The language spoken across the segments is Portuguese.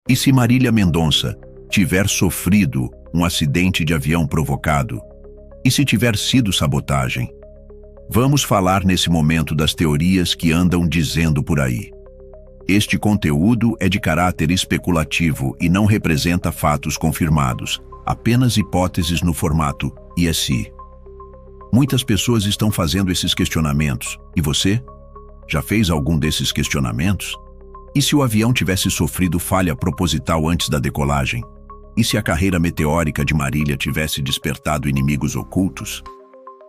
E se Marília Mendonça tiver sofrido um acidente de avião provocado? E se tiver sido sabotagem? Vamos falar nesse momento das teorias que andam dizendo por aí. Este conteúdo é de caráter especulativo e não representa fatos confirmados, apenas hipóteses no formato "e se?". Muitas pessoas estão fazendo esses questionamentos. E você? Já fez algum desses questionamentos? E se o avião tivesse sofrido falha proposital antes da decolagem? E se a carreira meteórica de Marília tivesse despertado inimigos ocultos?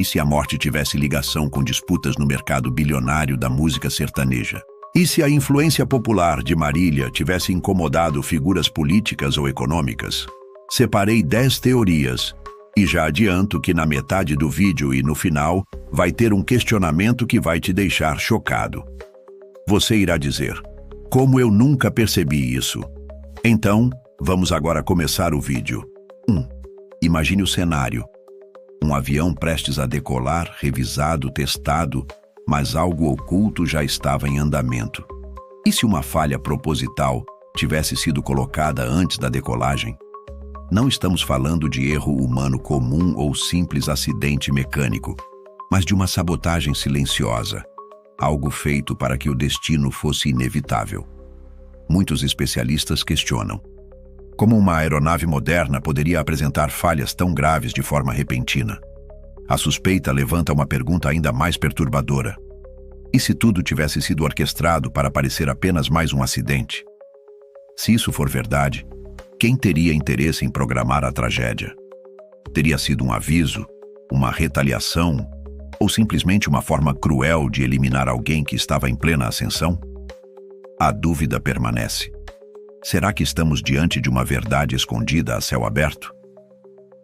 E se a morte tivesse ligação com disputas no mercado bilionário da música sertaneja? E se a influência popular de Marília tivesse incomodado figuras políticas ou econômicas? Separei 10 teorias e já adianto que na metade do vídeo e no final vai ter um questionamento que vai te deixar chocado. Você irá dizer: como eu nunca percebi isso? Então, vamos agora começar o vídeo. 1. Imagine o cenário. Um avião prestes a decolar, revisado, testado, mas algo oculto já estava em andamento. E se uma falha proposital tivesse sido colocada antes da decolagem? Não estamos falando de erro humano comum ou simples acidente mecânico, mas de uma sabotagem silenciosa, algo feito para que o destino fosse inevitável. Muitos especialistas questionam: como uma aeronave moderna poderia apresentar falhas tão graves de forma repentina? A suspeita levanta uma pergunta ainda mais perturbadora. E se tudo tivesse sido orquestrado para parecer apenas mais um acidente? Se isso for verdade, quem teria interesse em programar a tragédia? Teria sido um aviso, uma retaliação, ou simplesmente uma forma cruel de eliminar alguém que estava em plena ascensão? A dúvida permanece. Será que estamos diante de uma verdade escondida a céu aberto?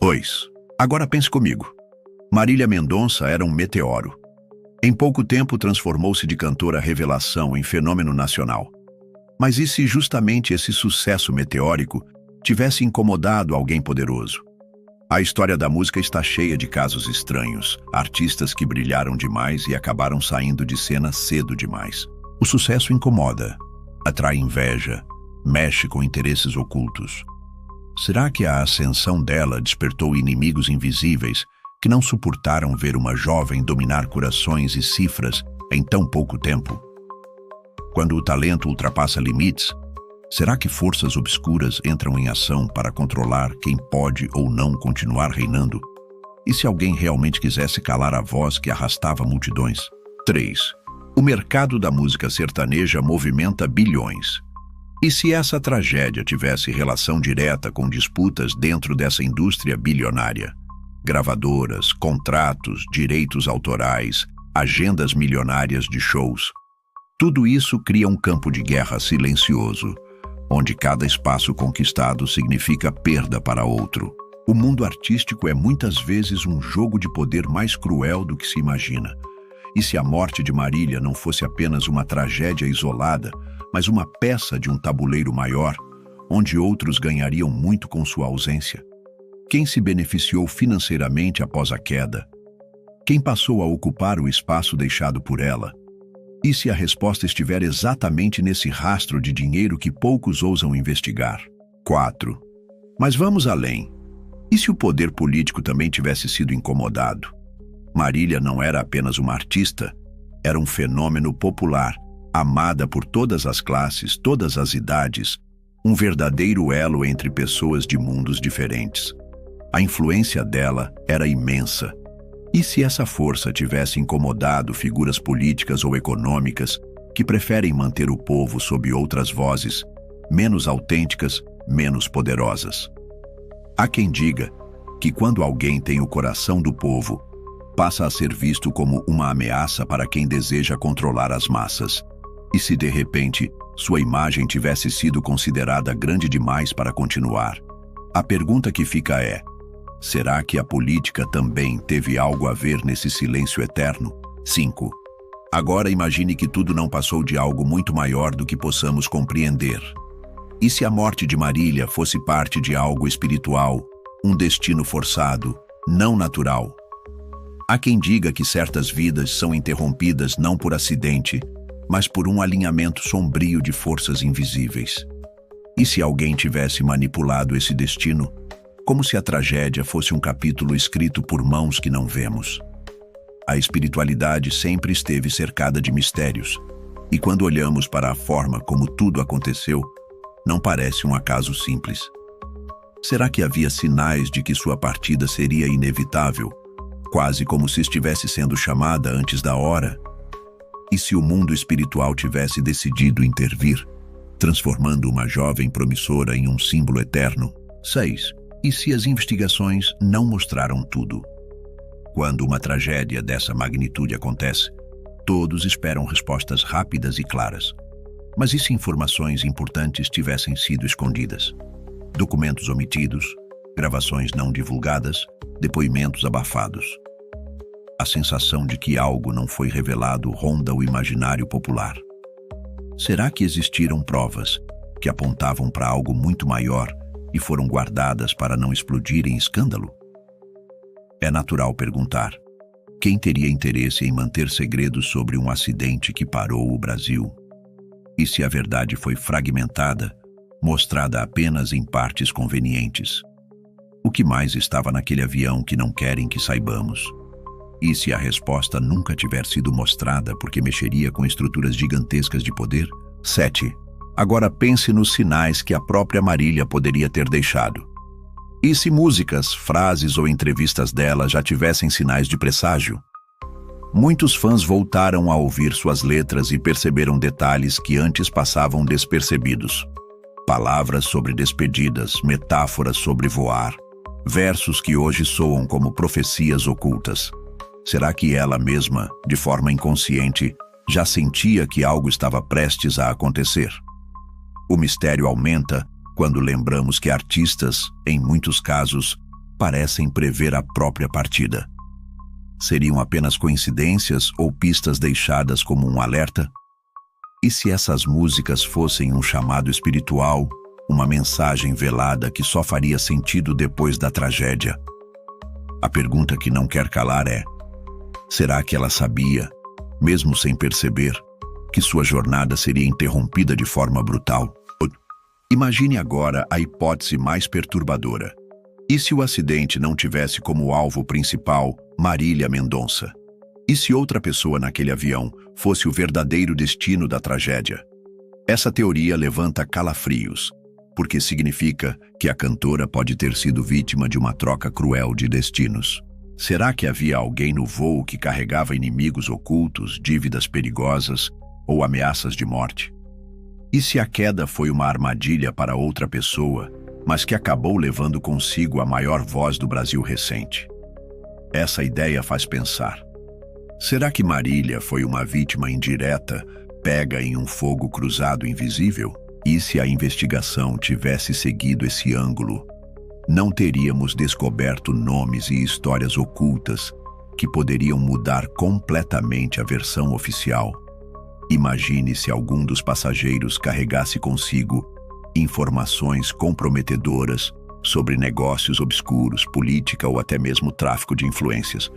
2. Agora pense comigo. Marília Mendonça era um meteoro. Em pouco tempo transformou-se de cantora revelação em fenômeno nacional. Mas e se justamente esse sucesso meteórico tivesse incomodado alguém poderoso? A história da música está cheia de casos estranhos, artistas que brilharam demais e acabaram saindo de cena cedo demais. O sucesso incomoda, atrai inveja, mexe com interesses ocultos. Será que a ascensão dela despertou inimigos invisíveis que não suportaram ver uma jovem dominar corações e cifras em tão pouco tempo? Quando o talento ultrapassa limites, será que forças obscuras entram em ação para controlar quem pode ou não continuar reinando? E se alguém realmente quisesse calar a voz que arrastava multidões? 3. O mercado da música sertaneja movimenta bilhões. E se essa tragédia tivesse relação direta com disputas dentro dessa indústria bilionária? Gravadoras, contratos, direitos autorais, agendas milionárias de shows. Tudo isso cria um campo de guerra silencioso, onde cada espaço conquistado significa perda para outro. O mundo artístico é muitas vezes um jogo de poder mais cruel do que se imagina. E se a morte de Marília não fosse apenas uma tragédia isolada, mas uma peça de um tabuleiro maior, onde outros ganhariam muito com sua ausência? Quem se beneficiou financeiramente após a queda? Quem passou a ocupar o espaço deixado por ela? E se a resposta estiver exatamente nesse rastro de dinheiro que poucos ousam investigar? 4. Mas vamos além. E se o poder político também tivesse sido incomodado? Marília não era apenas uma artista, era um fenômeno popular, amada por todas as classes, todas as idades, um verdadeiro elo entre pessoas de mundos diferentes. A influência dela era imensa. E se essa força tivesse incomodado figuras políticas ou econômicas que preferem manter o povo sob outras vozes, menos autênticas, menos poderosas? Há quem diga que quando alguém tem o coração do povo, passa a ser visto como uma ameaça para quem deseja controlar as massas. E se de repente sua imagem tivesse sido considerada grande demais para continuar? A pergunta que fica é: será que a política também teve algo a ver nesse silêncio eterno? 5. Agora imagine que tudo não passou de algo muito maior do que possamos compreender. E se a morte de Marília fosse parte de algo espiritual, um destino forçado, não natural? Há quem diga que certas vidas são interrompidas não por acidente, mas por um alinhamento sombrio de forças invisíveis. E se alguém tivesse manipulado esse destino, como se a tragédia fosse um capítulo escrito por mãos que não vemos? A espiritualidade sempre esteve cercada de mistérios, e quando olhamos para a forma como tudo aconteceu, não parece um acaso simples. Será que havia sinais de que sua partida seria inevitável, quase como se estivesse sendo chamada antes da hora? E se o mundo espiritual tivesse decidido intervir, transformando uma jovem promissora em um símbolo eterno? 6. E se as investigações não mostraram tudo? Quando uma tragédia dessa magnitude acontece, todos esperam respostas rápidas e claras. Mas e se informações importantes tivessem sido escondidas? Documentos omitidos, gravações não divulgadas, depoimentos abafados. A sensação de que algo não foi revelado ronda o imaginário popular. Será que existiram provas que apontavam para algo muito maior e foram guardadas para não explodir em escândalo? É natural perguntar: quem teria interesse em manter segredos sobre um acidente que parou o Brasil? E se a verdade foi fragmentada, mostrada apenas em partes convenientes? O que mais estava naquele avião que não querem que saibamos? E se a resposta nunca tiver sido mostrada porque mexeria com estruturas gigantescas de poder? 7. Agora pense nos sinais que a própria Marília poderia ter deixado. E se músicas, frases ou entrevistas dela já tivessem sinais de presságio? Muitos fãs voltaram a ouvir suas letras e perceberam detalhes que antes passavam despercebidos. Palavras sobre despedidas, metáforas sobre voar, versos que hoje soam como profecias ocultas. Será que ela mesma, de forma inconsciente, já sentia que algo estava prestes a acontecer? O mistério aumenta quando lembramos que artistas, em muitos casos, parecem prever a própria partida. Seriam apenas coincidências ou pistas deixadas como um alerta? E se essas músicas fossem um chamado espiritual, uma mensagem velada que só faria sentido depois da tragédia? A pergunta que não quer calar é: será que ela sabia, mesmo sem perceber, que sua jornada seria interrompida de forma brutal? Imagine agora a hipótese mais perturbadora. E se o acidente não tivesse como alvo principal Marília Mendonça? E se outra pessoa naquele avião fosse o verdadeiro destino da tragédia? Essa teoria levanta calafrios, porque significa que a cantora pode ter sido vítima de uma troca cruel de destinos. Será que havia alguém no voo que carregava inimigos ocultos, dívidas perigosas ou ameaças de morte? E se a queda foi uma armadilha para outra pessoa, mas que acabou levando consigo a maior voz do Brasil recente? Essa ideia faz pensar. Será que Marília foi uma vítima indireta, pega em um fogo cruzado invisível? E se a investigação tivesse seguido esse ângulo, não teríamos descoberto nomes e histórias ocultas que poderiam mudar completamente a versão oficial? Imagine se algum dos passageiros carregasse consigo informações comprometedoras sobre negócios obscuros, política ou até mesmo tráfico de influências.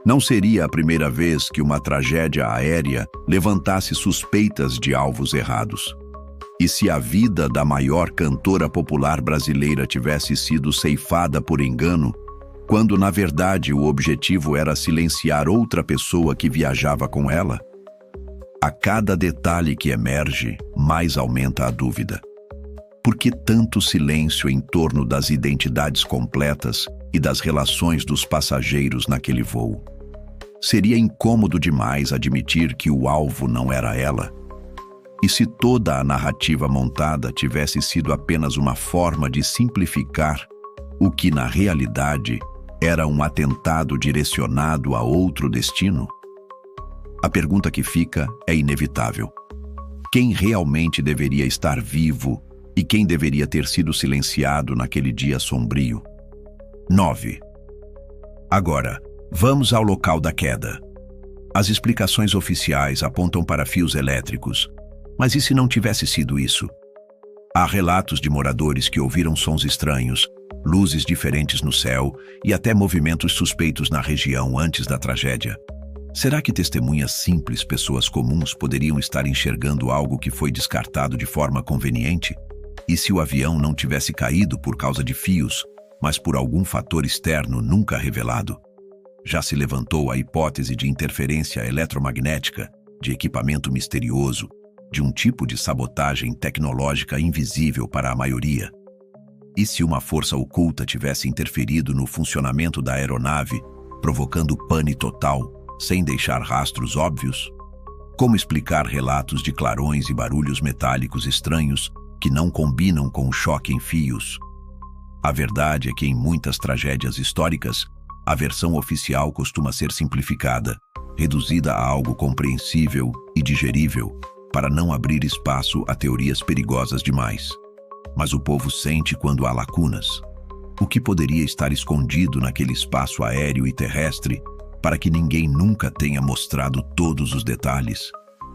Não seria a primeira vez que uma tragédia aérea levantasse suspeitas de alvos errados. E se a vida da maior cantora popular brasileira tivesse sido ceifada por engano, quando na verdade o objetivo era silenciar outra pessoa que viajava com ela? A cada detalhe que emerge, mais aumenta a dúvida. Por que tanto silêncio em torno das identidades completas e das relações dos passageiros naquele voo? Seria incômodo demais admitir que o alvo não era ela? E se toda a narrativa montada tivesse sido apenas uma forma de simplificar o que na realidade era um atentado direcionado a outro destino? A pergunta que fica é inevitável. Quem realmente deveria estar vivo e quem deveria ter sido silenciado naquele dia sombrio? 9. Agora, vamos ao local da queda. As explicações oficiais apontam para fios elétricos, mas e se não tivesse sido isso? Há relatos de moradores que ouviram sons estranhos, luzes diferentes no céu e até movimentos suspeitos na região antes da tragédia. Será que testemunhas simples, pessoas comuns, poderiam estar enxergando algo que foi descartado de forma conveniente? E se o avião não tivesse caído por causa de fios, mas por algum fator externo nunca revelado? Já se levantou a hipótese de interferência eletromagnética, de equipamento misterioso, de um tipo de sabotagem tecnológica invisível para a maioria. E se uma força oculta tivesse interferido no funcionamento da aeronave, provocando pane total, sem deixar rastros óbvios? Como explicar relatos de clarões e barulhos metálicos estranhos que não combinam com o choque em fios? A verdade é que em muitas tragédias históricas, a versão oficial costuma ser simplificada, reduzida a algo compreensível e digerível, para não abrir espaço a teorias perigosas demais. Mas o povo sente quando há lacunas. O que poderia estar escondido naquele espaço aéreo e terrestre para que ninguém nunca tenha mostrado todos os detalhes?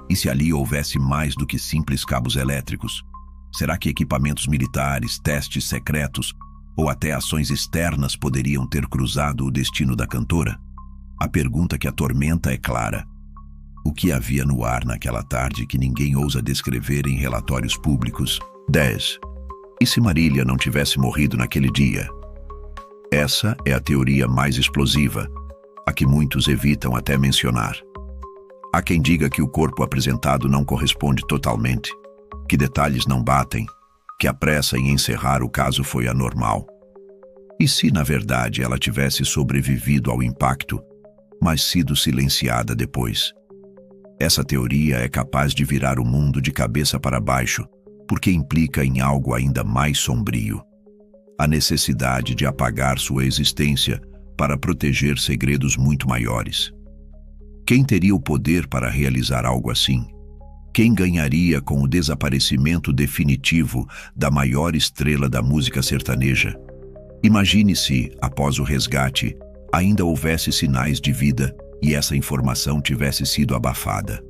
E se ali houvesse mais do que simples cabos elétricos? Será que equipamentos militares, testes secretos ou até ações externas poderiam ter cruzado o destino da cantora? A pergunta que atormenta é clara. O que havia no ar naquela tarde que ninguém ousa descrever em relatórios públicos? 10. E se Marília não tivesse morrido naquele dia? Essa é a teoria mais explosiva, a que muitos evitam até mencionar. Há quem diga que o corpo apresentado não corresponde totalmente, que detalhes não batem, que a pressa em encerrar o caso foi anormal. E se, na verdade, ela tivesse sobrevivido ao impacto, mas sido silenciada depois? Essa teoria é capaz de virar o mundo de cabeça para baixo, porque implica em algo ainda mais sombrio: a necessidade de apagar sua existência para proteger segredos muito maiores. Quem teria o poder para realizar algo assim? Quem ganharia com o desaparecimento definitivo da maior estrela da música sertaneja? Imagine se, após o resgate, ainda houvesse sinais de vida e essa informação tivesse sido abafada.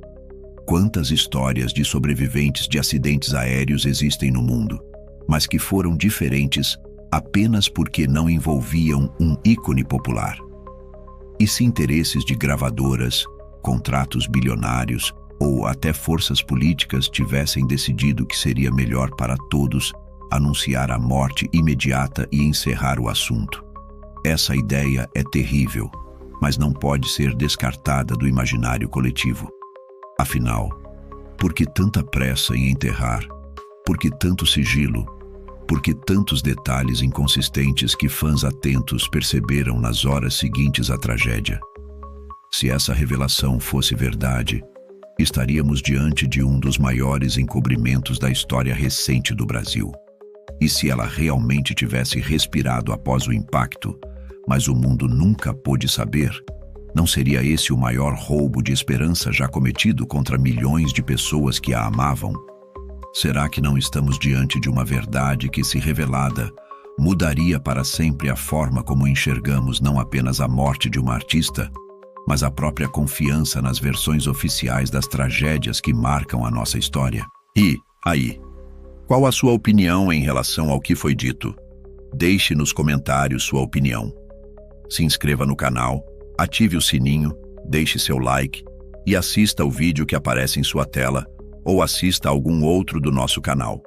Quantas histórias de sobreviventes de acidentes aéreos existem no mundo, mas que foram diferentes apenas porque não envolviam um ícone popular? E se interesses de gravadoras, contratos bilionários ou até forças políticas tivessem decidido que seria melhor para todos anunciar a morte imediata e encerrar o assunto? Essa ideia é terrível, mas não pode ser descartada do imaginário coletivo. Afinal, por que tanta pressa em enterrar? Por que tanto sigilo? Por que tantos detalhes inconsistentes que fãs atentos perceberam nas horas seguintes à tragédia? Se essa revelação fosse verdade, estaríamos diante de um dos maiores encobrimentos da história recente do Brasil. E se ela realmente tivesse respirado após o impacto, mas o mundo nunca pôde saber, não seria esse o maior roubo de esperança já cometido contra milhões de pessoas que a amavam? Será que não estamos diante de uma verdade que, se revelada, mudaria para sempre a forma como enxergamos não apenas a morte de uma artista, mas a própria confiança nas versões oficiais das tragédias que marcam a nossa história? E, aí, qual a sua opinião em relação ao que foi dito? Deixe nos comentários sua opinião. Se inscreva no canal, ative o sininho, deixe seu like e assista o vídeo que aparece em sua tela ou assista algum outro do nosso canal.